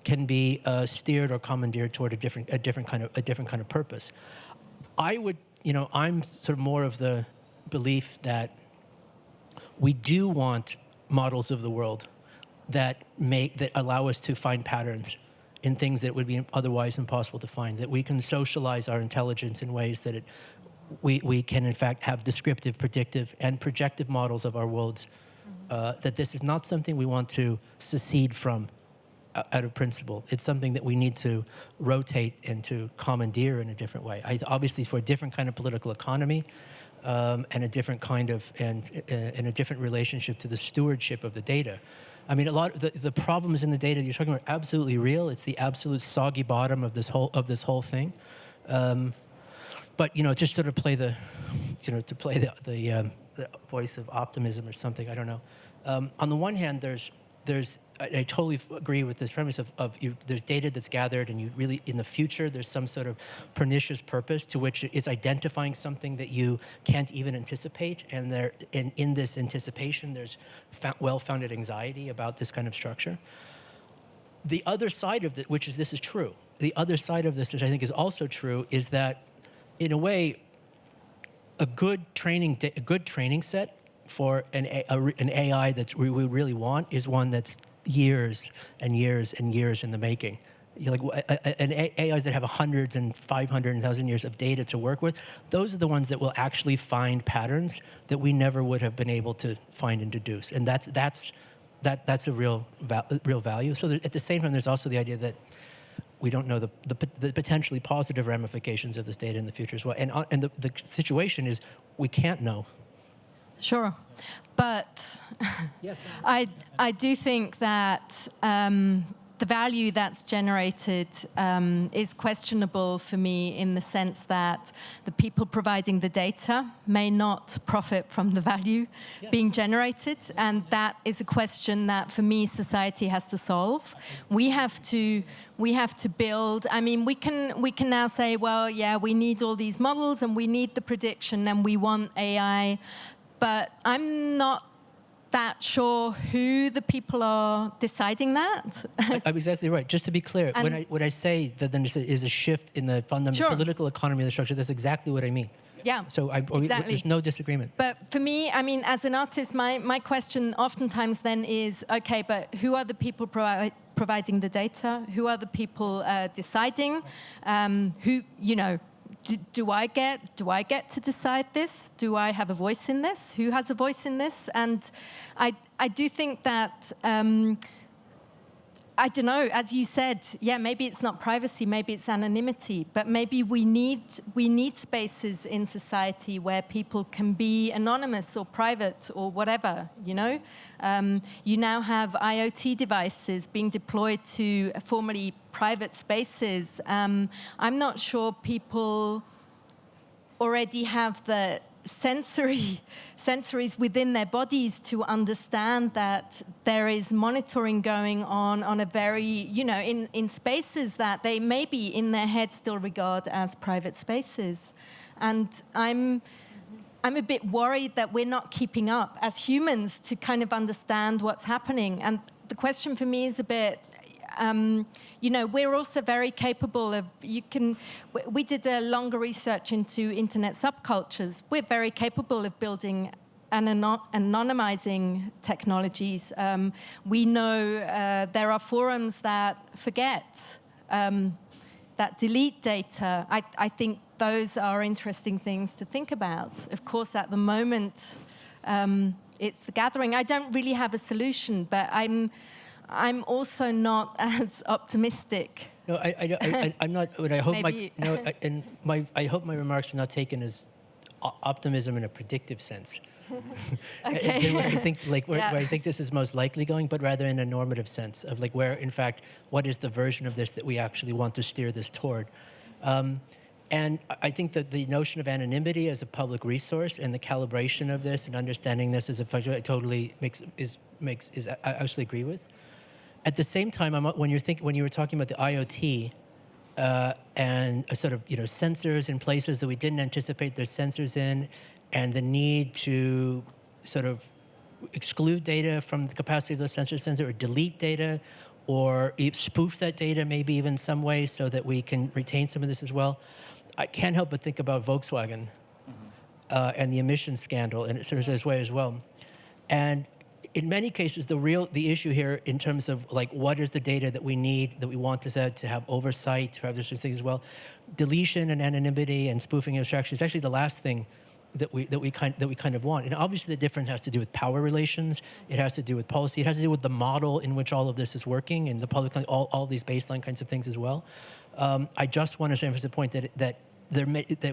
can be steered or commandeered toward a different kind of purpose. I'm sort of more of the belief that we do want models of the world that allow us to find patterns in things that would be otherwise impossible to find, that we can socialize our intelligence in ways that we can in fact have descriptive, predictive, and projective models of our worlds, that this is not something we want to secede from out of principle. It's something that we need to rotate and to commandeer in a different way. Obviously, for a different kind of political economy, and a different kind of and a different relationship to the stewardship of the data. I mean, a lot of the problems in the data you're talking about are absolutely real. It's the absolute soggy bottom of this whole thing. But just sort of play the voice of optimism or something. I don't know. On the one hand, I totally agree with this premise of there's data that's gathered, and you really, in the future, there's some sort of pernicious purpose to which it's identifying something that you can't even anticipate, and in this anticipation, there's well-founded anxiety about this kind of structure. The other side of it, this is true. The other side of this, which I think is also true, is that, in a way, a good training set for an AI that we really want is one that's years and years and years in the making. AIs that have hundreds and 500 and 1,000 years of data to work with, those are the ones that will actually find patterns that we never would have been able to find and deduce. And that's a real value. So at the same time, there's also the idea that we don't know the potentially positive ramifications of this data in the future as well. And the situation is we can't know. Sure. But yes. I do think that the value that's generated is questionable for me, in the sense that the people providing the data may not profit from the value being generated. And that is a question that, for me, society has to solve. We have to build. I mean, we can now say, well, yeah, we need all these models and we need the prediction and we want AI. But I'm not that sure who the people are deciding that. I'm exactly right. Just to be clear, when I say that there is a shift in the fundamental political economy of the structure, that's exactly what I mean. Yeah. So exactly. There's no disagreement. But for me, I mean, as an artist, my question oftentimes then is, okay, but who are the people providing the data? Who are the people deciding? Who, do I get to decide this? Do I have a voice in this? Who has a voice in this? And I do think that, I don't know, as you said, yeah, maybe it's not privacy, maybe it's anonymity, but maybe we need spaces in society where people can be anonymous or private or whatever, You now have IoT devices being deployed to formerly private spaces. I'm not sure people already have the sensories within their bodies to understand that there is monitoring going on a very, in spaces that they maybe in their head still regard as private spaces. And I'm a bit worried that we're not keeping up as humans to kind of understand what's happening. And the question for me is a bit, we're also very capable of, we did a longer research into internet subcultures. We're very capable of building anonymizing technologies. We know there are forums that forget, that delete data. I think those are interesting things to think about. Of course, at the moment, it's the gathering. I don't really have a solution, but I'm also not as optimistic. No, I'm not. But I hope I hope my remarks are not taken as optimism in a predictive sense. Okay. Where I think this is most likely going, but rather in a normative sense of where, in fact, what is the version of this that we actually want to steer this toward. And I think that the notion of anonymity as a public resource and the calibration of this and understanding this as a function, I totally I actually agree with. At the same time, when you were talking about the IoT and a sort of sensors in places that we didn't anticipate there's sensors in, and the need to sort of exclude data from the capacity of those sensors or delete data, or spoof that data maybe even some way so that we can retain some of this as well. I can't help but think about Volkswagen and the emissions scandal in this way as well. And in many cases, the issue here in terms of what is the data that we need, that we want to have oversight, to have this sort of thing as well, deletion and anonymity and spoofing abstraction is actually the last thing that we kind of want. And obviously the difference has to do with power relations. It has to do with policy. It has to do with the model in which all of this is working and the public, all these baseline kinds of things as well. I just want to emphasize the point that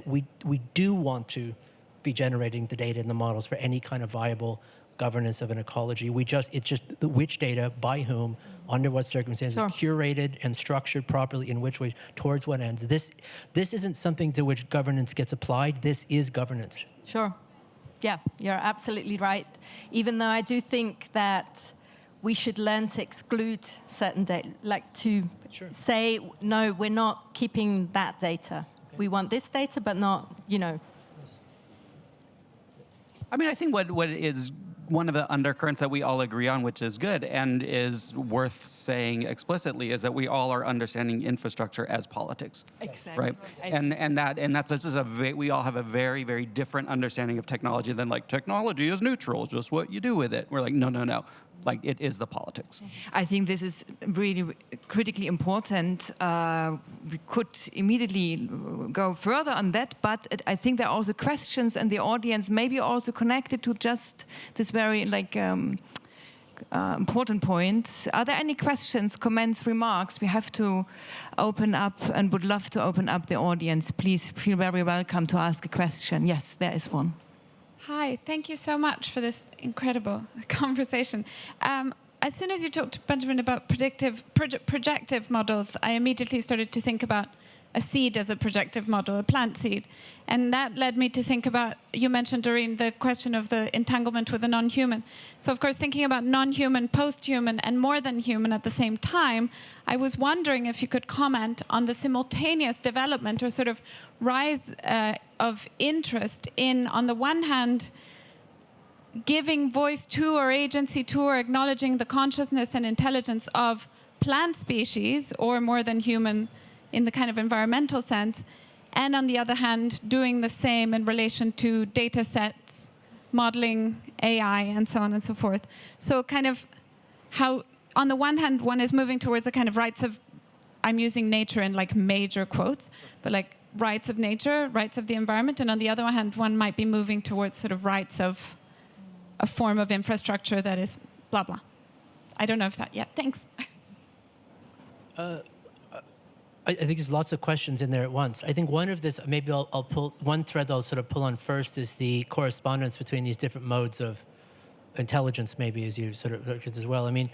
we do want to be generating the data and the models for any kind of viable governance of an ecology. It's just which data, by whom, under what circumstances, curated and structured properly, in which ways, towards what ends. This isn't something to which governance gets applied. This is governance. Sure. Yeah, you're absolutely right. Even though I do think that we should learn to exclude certain data, like to say, no, we're not keeping that data. Okay. We want this data, but not, I mean, I think what is one of the undercurrents that we all agree on, which is good and is worth saying explicitly, is that we all are understanding infrastructure as politics. Exactly. Right. And that's just we all have a very, very different understanding of technology than like technology is neutral, just what you do with it. We're like, no. Like it is the politics. I think this is really critically important. We could immediately go further on that, but I think there are also questions in the audience, maybe also connected to just this very important point. Are there any questions, comments, remarks? We have to open up and would love to open up the audience. Please feel very welcome to ask a question. Yes, there is one. Hi, thank you so much for this incredible conversation. As soon as you talked, Benjamin, about projective models, I immediately started to think about a seed as a projective model, a plant seed. And that led me to think about, you mentioned, Doreen, the question of the entanglement with the non-human. So, of course, thinking about non-human, post-human, and more than human at the same time, I was wondering if you could comment on the simultaneous development or sort of rise of interest in, on the one hand, giving voice to or agency to or acknowledging the consciousness and intelligence of plant species or more than human in the kind of environmental sense, and on the other hand, doing the same in relation to data sets, modeling, AI, and so on and so forth. So kind of how, on the one hand, one is moving towards a kind of rights of, I'm using nature in like major quotes, but like rights of nature, rights of the environment, and on the other hand, one might be moving towards sort of rights of a form of infrastructure that is blah, blah. I don't know if that, yeah, thanks. I think there's lots of questions in there at once. I think one of this, maybe I'll pull, one thread I'll sort of pull on first is the correspondence between these different modes of intelligence, maybe, as you sort of as well. I mean,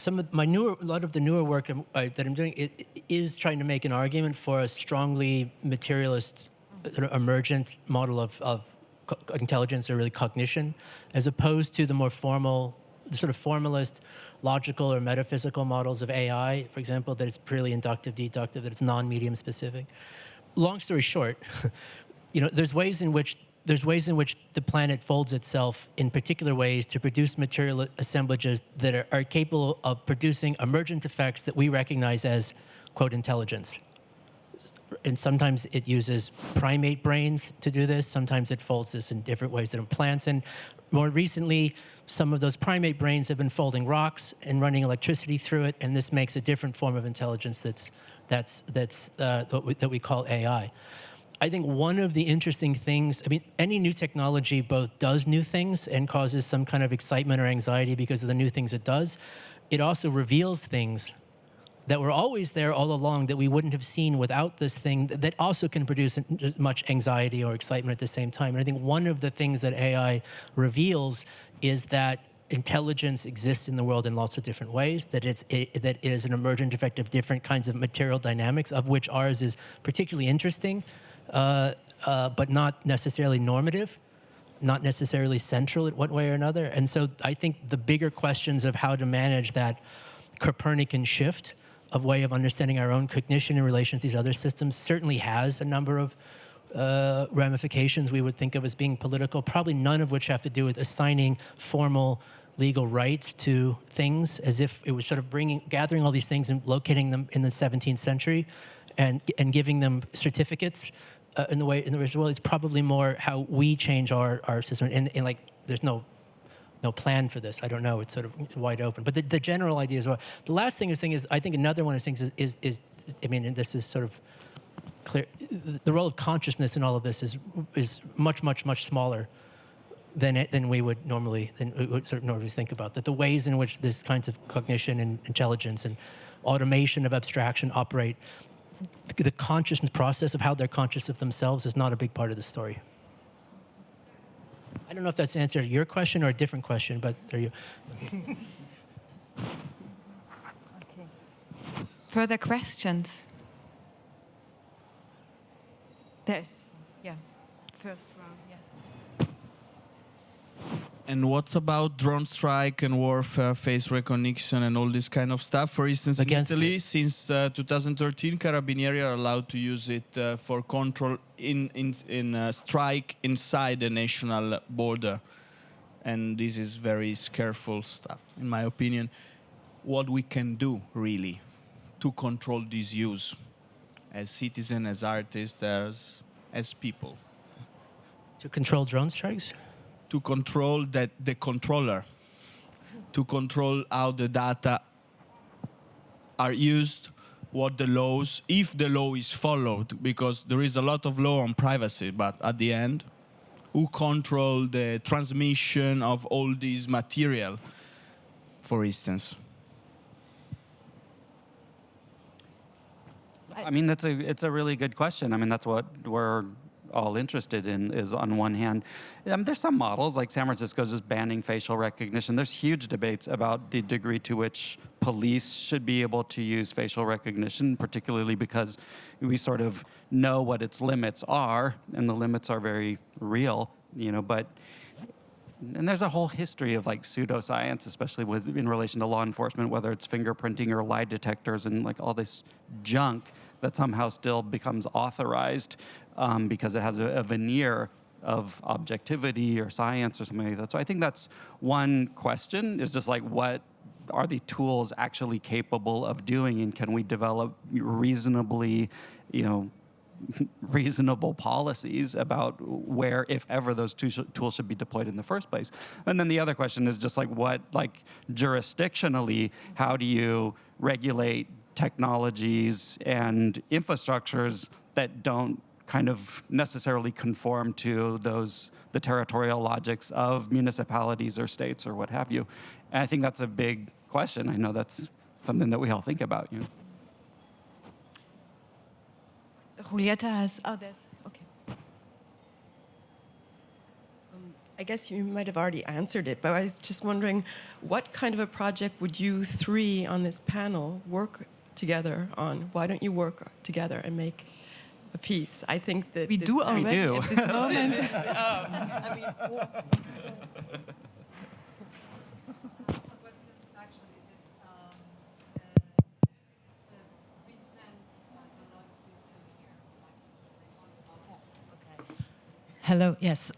a lot of the newer work that I'm doing is trying to make an argument for a strongly materialist, sort of emergent model of intelligence or really cognition, as opposed to the more formal, the sort of formalist, logical or metaphysical models of AI, for example, that it's purely inductive, deductive, that it's non-medium specific. Long story short, there's ways in which the planet folds itself in particular ways to produce material assemblages that are capable of producing emergent effects that we recognize as, quote, intelligence. And sometimes it uses primate brains to do this. Sometimes it folds this in different ways than plants. And more recently, some of those primate brains have been folding rocks and running electricity through it, and this makes a different form of intelligence that we call AI. I think one of the interesting things, I mean, any new technology both does new things and causes some kind of excitement or anxiety because of the new things it does. It also reveals things that were always there all along that we wouldn't have seen without this thing that also can produce as much anxiety or excitement at the same time. And I think one of the things that AI reveals is that intelligence exists in the world in lots of different ways, that it is an emergent effect of different kinds of material dynamics, of which ours is particularly interesting, but not necessarily normative, not necessarily central in one way or another. And so I think the bigger questions of how to manage that Copernican shift of way of understanding our own cognition in relation to these other systems certainly has a number of ramifications we would think of as being political, probably none of which have to do with assigning formal legal rights to things, as if it was sort of gathering all these things and locating them in the 17th century and giving them certificates in the way as well. It's probably more how we change our system. And like, there's no plan for this. I don't know. It's sort of wide open. But the general idea as well. The last thing is I think another one of those things is I mean, and this is sort of clear. The role of consciousness in all of this is much, much, much smaller than we would normally think about. That the ways in which this kinds of cognition and intelligence and automation of abstraction operate, the consciousness process of how they're conscious of themselves is not a big part of the story. I don't know if that's answered your question or a different question, but there you Further questions? First round, yes. And what's about drone strike and warfare, face recognition, and all this kind of stuff? For instance, Against in Italy, it. since 2013, Carabinieri are allowed to use it for control in strike inside the national border. And this is very careful stuff, in my opinion. What we can do, really, to control this use as citizens, as artists, as people. To control drone strikes? To control the controller, to control how the data are used, what the laws, if the law is followed, because there is a lot of law on privacy, but at the end, who control the transmission of all this material, for instance? I mean, it's a really good question. I mean, that's what we're all interested in, is on one hand, there's some models, like San Francisco's just banning facial recognition. There's huge debates about the degree to which police should be able to use facial recognition, particularly because we sort of know what its limits are, and the limits are very real, and there's a whole history of like pseudoscience, especially in relation to law enforcement, whether it's fingerprinting or lie detectors and like all this junk that somehow still becomes authorized because it has a veneer of objectivity or science or something like that. So I think that's one question, is just like, what are the tools actually capable of doing, and can we develop reasonably, reasonable policies about where, if ever, those tools should be deployed in the first place. And then the other question is just like, jurisdictionally, how do you regulate technologies and infrastructures that don't kind of necessarily conform to the territorial logics of municipalities or states or what have you? And I think that's a big question. I know that's something that we all think about. Julieta has, okay. I guess you might have already answered it, but I was just wondering, what kind of a project would you three on this panel work together on? Why don't you work together and make a piece? I think that we do already at this moment. Hello. Yes.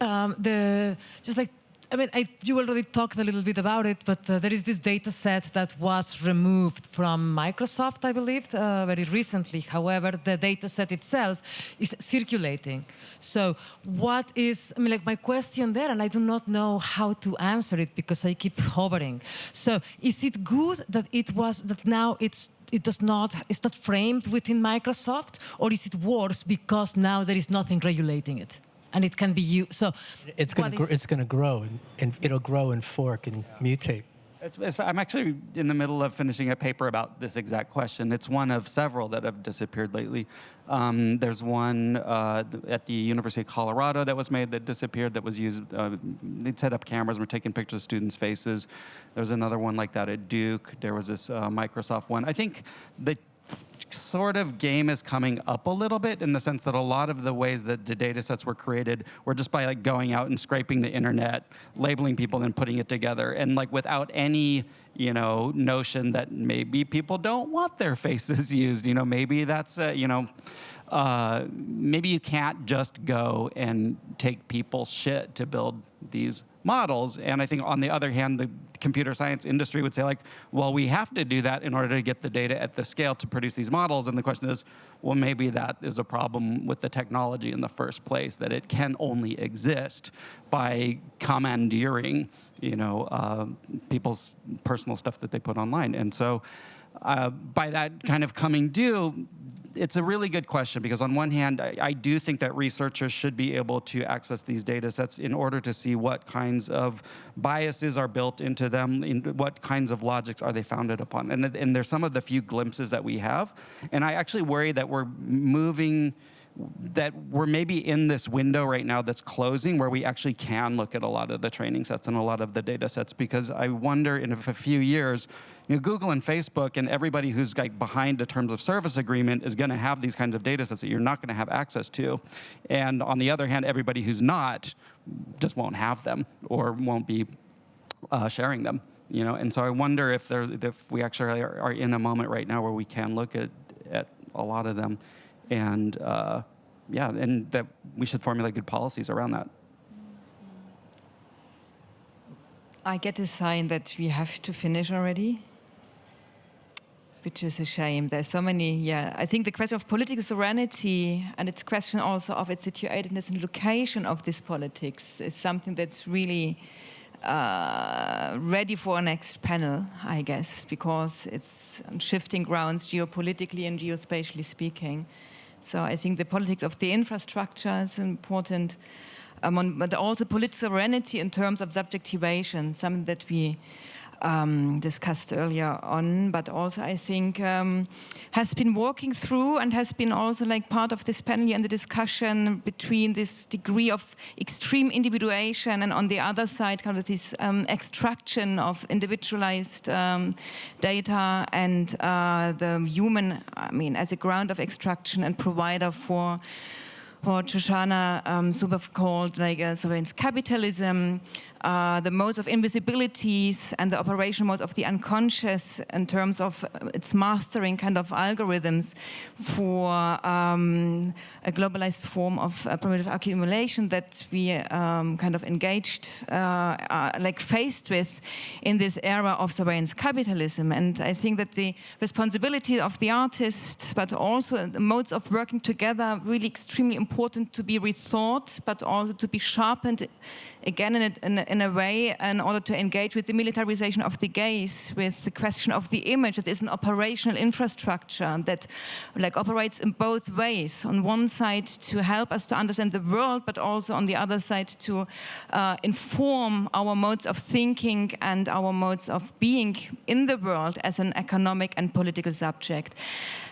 You already talked a little bit about it, but there is this data set that was removed from Microsoft, I believe, very recently. However, the data set itself is circulating. So what is, my question there, and I do not know how to answer it because I keep hovering. So is it good that now it's not framed within Microsoft, or is it worse because now there is nothing regulating it? And it can be used. So it's going to grow, and it'll grow and fork and mutate. I'm actually in the middle of finishing a paper about this exact question. It's one of several that have disappeared lately. There's one at the University of Colorado that was made that disappeared, that was used. They'd set up cameras and were taking pictures of students' faces. There's another one like that at Duke. There was this Microsoft one. I think the sort of game is coming up a little bit, in the sense that a lot of the ways that the data sets were created were just by going out and scraping the internet, labeling people and putting it together, and without any notion that maybe people don't want their faces used. Maybe that's maybe you can't just go and take people's shit to build these models. And I think on the other hand, the computer science industry would say well, we have to do that in order to get the data at the scale to produce these models. And the question is, well, maybe that is a problem with the technology in the first place, that it can only exist by commandeering, people's personal stuff that they put online. And so by that kind of coming due, it's a really good question, because on one hand, I do think that researchers should be able to access these data sets in order to see what kinds of biases are built into them, what kinds of logics are they founded upon. And there's some of the few glimpses that we have. And I actually worry that we're moving that we're maybe in this window right now that's closing where we actually can look at a lot of the training sets and a lot of the data sets, because I wonder in a few years, Google and Facebook and everybody who's like behind a terms of service agreement is going to have these kinds of data sets that you're not going to have access to. And on the other hand, everybody who's not just won't have them or won't be sharing them. And so I wonder if we actually are in a moment right now where we can look at a lot of them, and and that we should formulate good policies around that. I get a sign that we have to finish already, which is a shame. There's so many, I think the question of political sovereignty and its question also of its situatedness and location of this politics is something that's really ready for a next panel, I guess, because it's on shifting grounds geopolitically and geospatially speaking. So I think the politics of the infrastructure is important, but also political sovereignty in terms of subjectivation, something that we discussed earlier on, but also I think has been walking through and has been also like part of this panel and the discussion between this degree of extreme individuation and on the other side kind of this extraction of individualized data and the human, as a ground of extraction and provider for what Shoshana Zuboff called like surveillance capitalism, the modes of invisibilities and the operational modes of the unconscious in terms of its mastering kind of algorithms for a globalized form of primitive accumulation that we kind of engaged, faced with in this era of surveillance capitalism. And I think that the responsibility of the artist, but also the modes of working together, really extremely important to be rethought, but also to be sharpened again in a way in order to engage with the militarization of the gaze, with the question of the image that is an operational infrastructure that operates in both ways. On one side to help us to understand the world, but also on the other side to inform our modes of thinking and our modes of being in the world as an economic and political subject.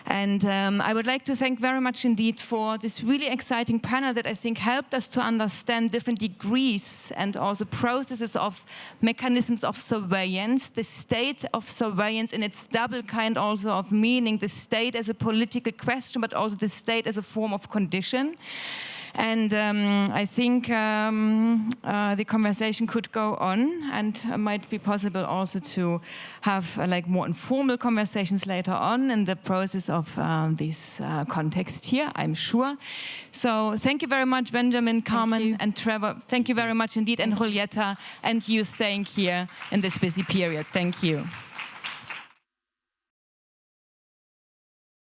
And I would like to thank very much indeed for this really exciting panel that I think helped us to understand different degrees and also processes of mechanisms of surveillance, the state of surveillance in its double kind also of meaning, the state as a political question, but also the state as a form of condition. And I think the conversation could go on, and it might be possible also to have more informal conversations later on in the process of this context here, I'm sure. So thank you very much, Benjamin, Carmen, and Trevor. Thank you very much indeed, and Julieta, and you staying here in this busy period. Thank you.